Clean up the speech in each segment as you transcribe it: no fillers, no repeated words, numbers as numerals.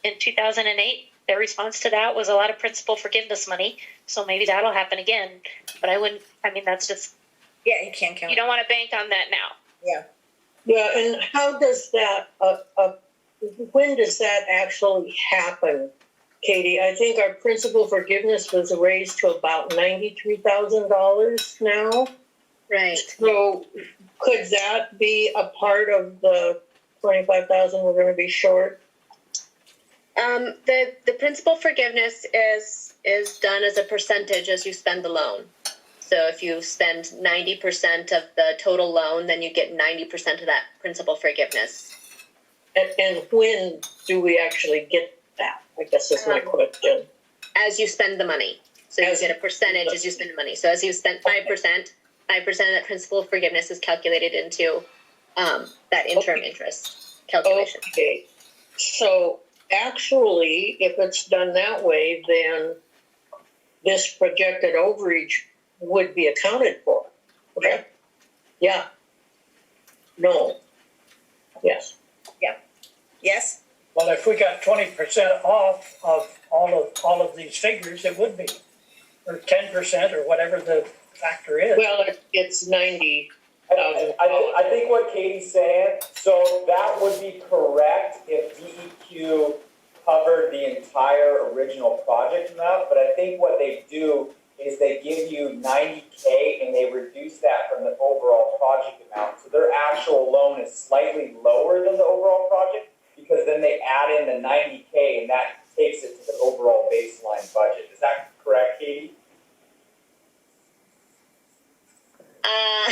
in 2008, their response to that was a lot of principal forgiveness money. So maybe that'll happen again. But that's just, Yeah, you can't count. you don't want to bank on that now. Yeah. Yeah, and how does that, when does that actually happen, Katie? I think our principal forgiveness was raised to about $93,000 now. Right. So could that be a part of the 25,000 we're going to be short? The principal forgiveness is done as a percentage as you spend the loan. So if you spend 90% of the total loan, then you get 90% of that principal forgiveness. And when do we actually get that? I guess is my question. As you spend the money. So you get a percentage as you spend the money. So as you spend 5%, 5% of that principal forgiveness is calculated into that interim interest calculation. Okay. So actually, if it's done that way, then this projected overage would be accounted for. Okay? Yeah. No. Yes. Yes? Well, if we got 20% off of all of these figures, it would be, or 10% or whatever the factor is. Well, it's 90,000. I think what Katie's saying, so that would be correct if DEQ covered the entire original project amount, but I think what they do is they give you $90K and they reduce that from the overall project amount. So their actual loan is slightly lower than the overall project because then they add in the $90K and that takes it to the overall baseline budget. Is that correct, Katie? Oh,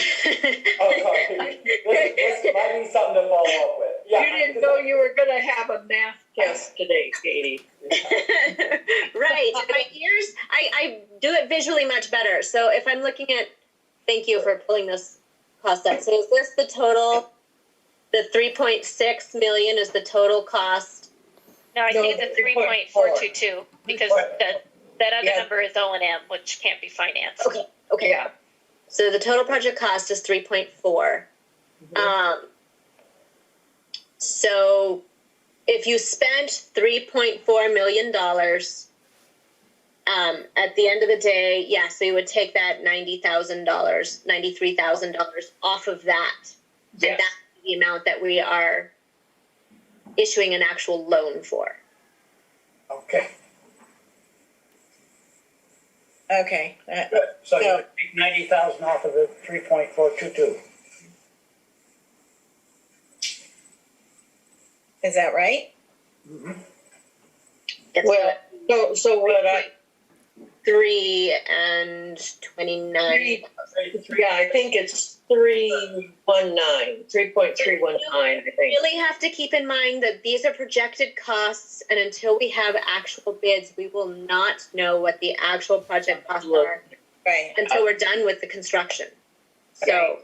sorry. This might be something to follow up with. Yeah. You didn't know you were going to have a math test today, Katie. Right. My ears, I do it visually much better. So if I'm looking at, thank you for pulling this cost up. So is this the total? The 3.6 million is the total cost. No, I think it's a 3.422 because that other number is O&M, which can't be financed. Okay. Yeah. So the total project cost is 3.4. So if you spent $3.4 million, at the end of the day, so you would take that $90,000, $93,000 off of that. Yes. And that's the amount that we are issuing an actual loan for. Okay. Okay. Good. So you would take 90,000 off of the 3.422. Is that right? Mm-hmm. Well, so what 3 and 29. yeah, I think it's 3.319, I think. Really have to keep in mind that these are projected costs, and until we have actual bids, we will not know what the actual project costs are Right. until we're done with the construction. So,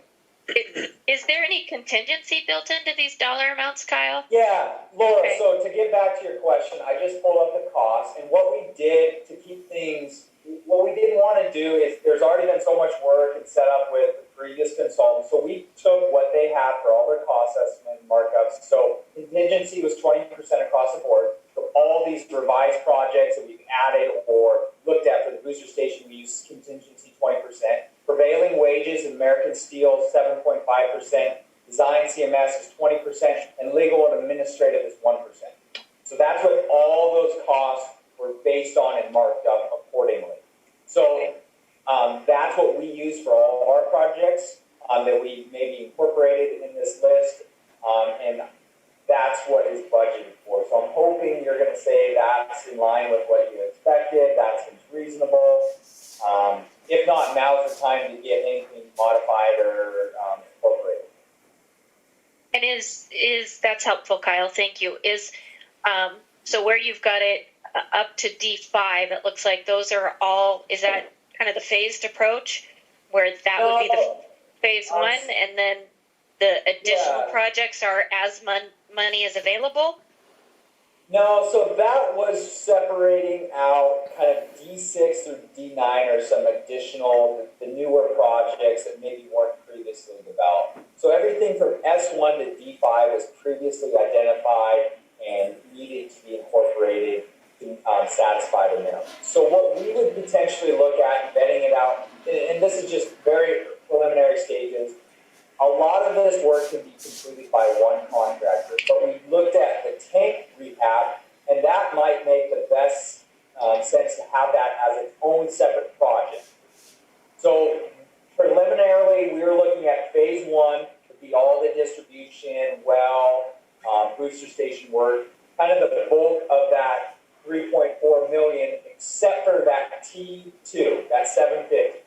Is there any contingency built into these dollar amounts, Kyle? Yeah, Laura, Okay. so to get back to your question, I just pulled up the cost, and what we did to keep things, what we didn't want to do is, there's already been so much work and set up with the previous consultants, so we took what they had for all their cost estimate markups, so contingency was 20% across the board, so all these revised projects that we've added or looked at for the booster station, we used contingency 20%. Prevailing wages in American Steel, 7.5%. Design CMS is 20%, and legal and administrative is 1%. So that's what all those costs were based on and marked up accordingly. So that's what we use for all of our projects that we maybe incorporated in this list, and that's what is budgeted for. So I'm hoping you're going to say that's in line with what you expected. That seems reasonable. If not, now's the time to get anything modified or incorporated. And is that's helpful, Kyle? Thank you. So where you've got it up to D5, it looks like those are all. Is that kind of the phased approach, where that would be the phase one, and then the additional projects are as money is available? No, so that was separating out kind of D6 through D9 or some additional, the newer projects that maybe weren't previously developed. So everything from S1 to D5 was previously identified and needed to be incorporated preliminary. So what we would potentially look at vetting it out, and this is just very preliminary stages. A lot of this work can be completed by one contractor, but we looked at the tank rehab, and that might make the best sense to have that as its own separate project. So preliminarily, we were looking at phase one, would be all the distribution, well, booster station work, kind of the bulk of that 3.4 million, except for that T2, that 750.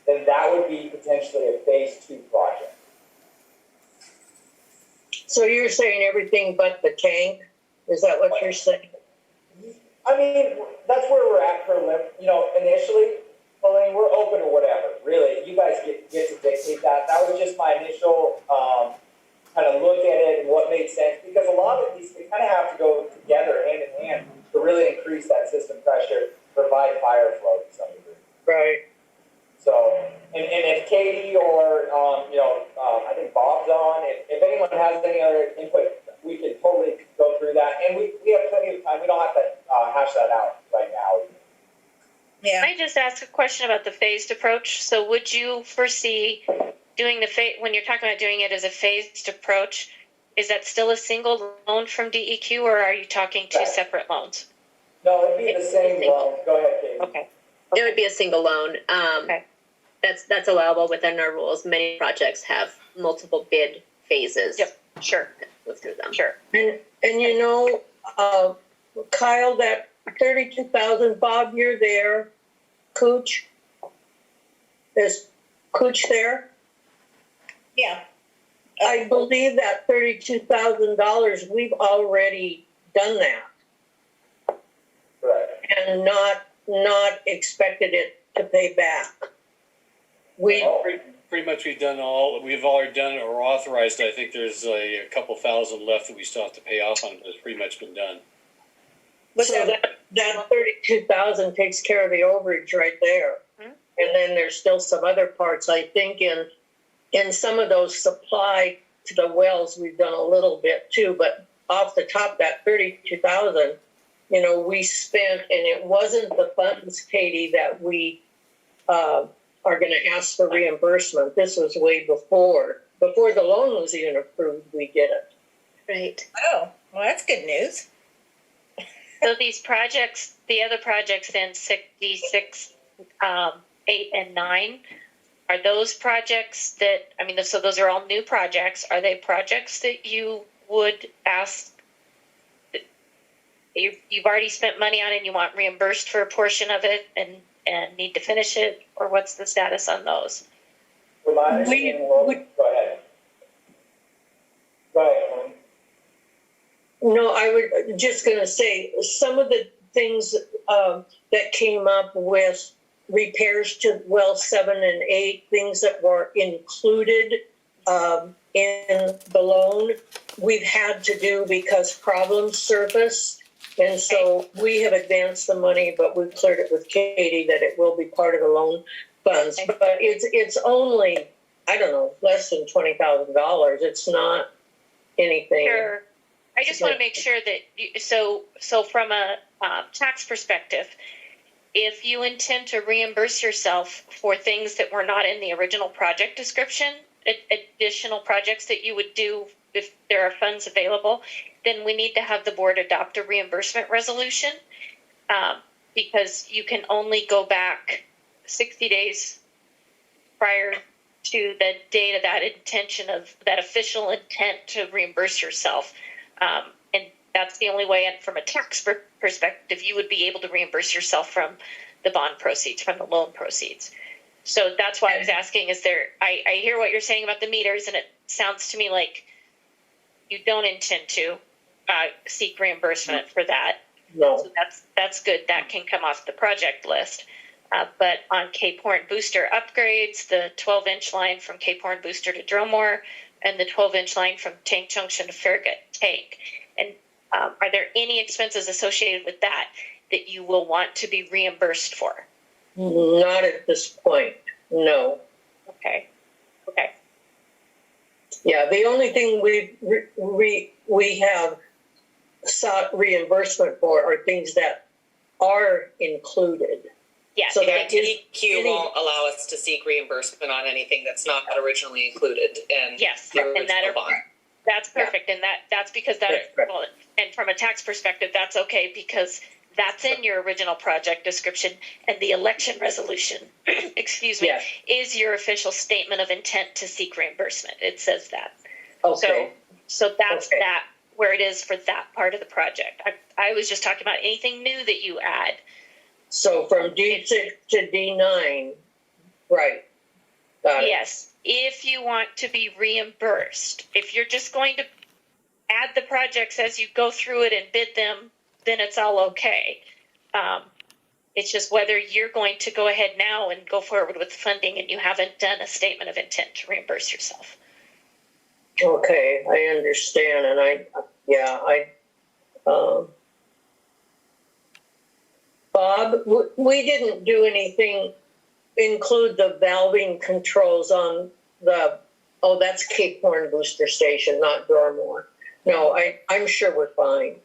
Then that would be potentially a phase two project. So you're saying everything but the tank? Is that what you're saying? I mean, that's where we're at initially. Well, I mean, we're open to whatever, really. You guys get to dictate that. That was just my initial kind of look at it and what made sense, because a lot of these, they kind of have to go together hand in hand to really increase that system pressure, provide fire flow to some degree. Right. So, and if Katie or, I think Bob's on, if anyone has any other input, we can totally go through that. And we have plenty of time. We don't have to hash that out right now. Yeah. Can I just ask a question about the phased approach? So would you foresee doing when you're talking about doing it as a phased approach, is that still a single loan from DEQ, or are you talking two separate loans? No, it'd be the same loan. Go ahead, Katie. Okay. It would be a single loan. Okay. That's allowable within our rules. Many projects have multiple bid phases. Yep. Sure. Go through them. Sure. And Kyle, that 32,000, Bob, you're there. Cooch? Is Cooch there? Yeah. I believe that $32,000, we've already done that Correct. and not expected it to pay back. Pretty much we've already done or authorized. I think there's a couple thousand left that we still have to pay off on, but it's pretty much been done. So that 32,000 takes care of the overage right there. Mhm. And then there's still some other parts, I think, in some of those supply to the wells, we've done a little bit too, but off the top, that 32,000, we spent, and it wasn't the funds, Katie, that we are going to ask for reimbursement. This was way before the loan was even approved, we did it. Right. Oh, well, that's good news. So these projects, the other projects in 66, 8, and 9, are those projects so those are all new projects. Are they projects that you would ask, you've already spent money on it and you want reimbursed for a portion of it and need to finish it, or what's the status on those? From my understanding, go ahead. Go ahead, Tony. No, I was just going to say some of the things that came up with repairs to well 7 and 8, things that were included in the loan, we've had to do because problems surfaced. And so we have advanced the money, but we've cleared it with Katie that it will be part of the loan funds. Okay. But it's only, I don't know, less than $20,000. It's not anything. Sure. I just want to make sure that so from a tax perspective, if you intend to reimburse yourself for things that were not in the original project description, additional projects that you would do if there are funds available, then we need to have the board adopt a reimbursement resolution, because you can only go back 60 days prior to the date of that intention, of that official intent to reimburse yourself. And that's the only way, and from a tax perspective, you would be able to reimburse yourself from the bond proceeds, from the loan proceeds. So that's why I was asking, I hear what you're saying about the meters, and it sounds to me like you don't intend to seek reimbursement for that. No. So that's good. That can come off the project list. But on Cape Horn booster upgrades, the 12-inch line from Cape Horn booster to Drillmore, and the 12-inch line from Tank Junction to Farragut Tank. And are there any expenses associated with that you will want to be reimbursed for? Not at this point, no. Okay. Yeah, the only thing we have sought reimbursement for are things that are included. Yeah. So if that they- is- DEQ won't allow us to seek reimbursement on anything that's not originally included in Yes, the and that original bond. That's perfect, and that's because that, Right. well, and from a tax perspective, that's okay, because that's in your original project description, and the election resolution, excuse me, Yes. is your official statement of intent to seek reimbursement. It says that. Okay, So that's Okay. that, where it is for that part of the project. I was just talking about anything new that you add. so from D6 to D9, right. Got it. Yes, if you want to be reimbursed, if you're just going to add the projects as you go through it and bid them, then it's all okay. It's just whether you're going to go ahead now and go forward with funding and you haven't done a statement of intent to reimburse yourself. Okay, I understand, and Bob, we didn't do anything, include the valving controls on that's Cape Horn Booster Station, not Dormore. No, I'm sure we're fine.